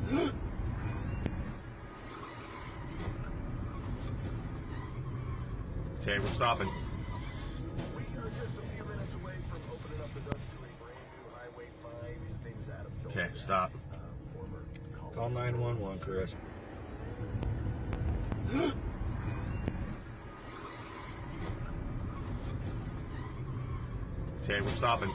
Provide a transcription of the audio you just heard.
Okay, we're stopping. We are just a few minutes away from opening up the door to a brand new Highway 5. His name is Adam Dolak. Okay, stop. Former Call 911, Chris. Okay, we're stopping.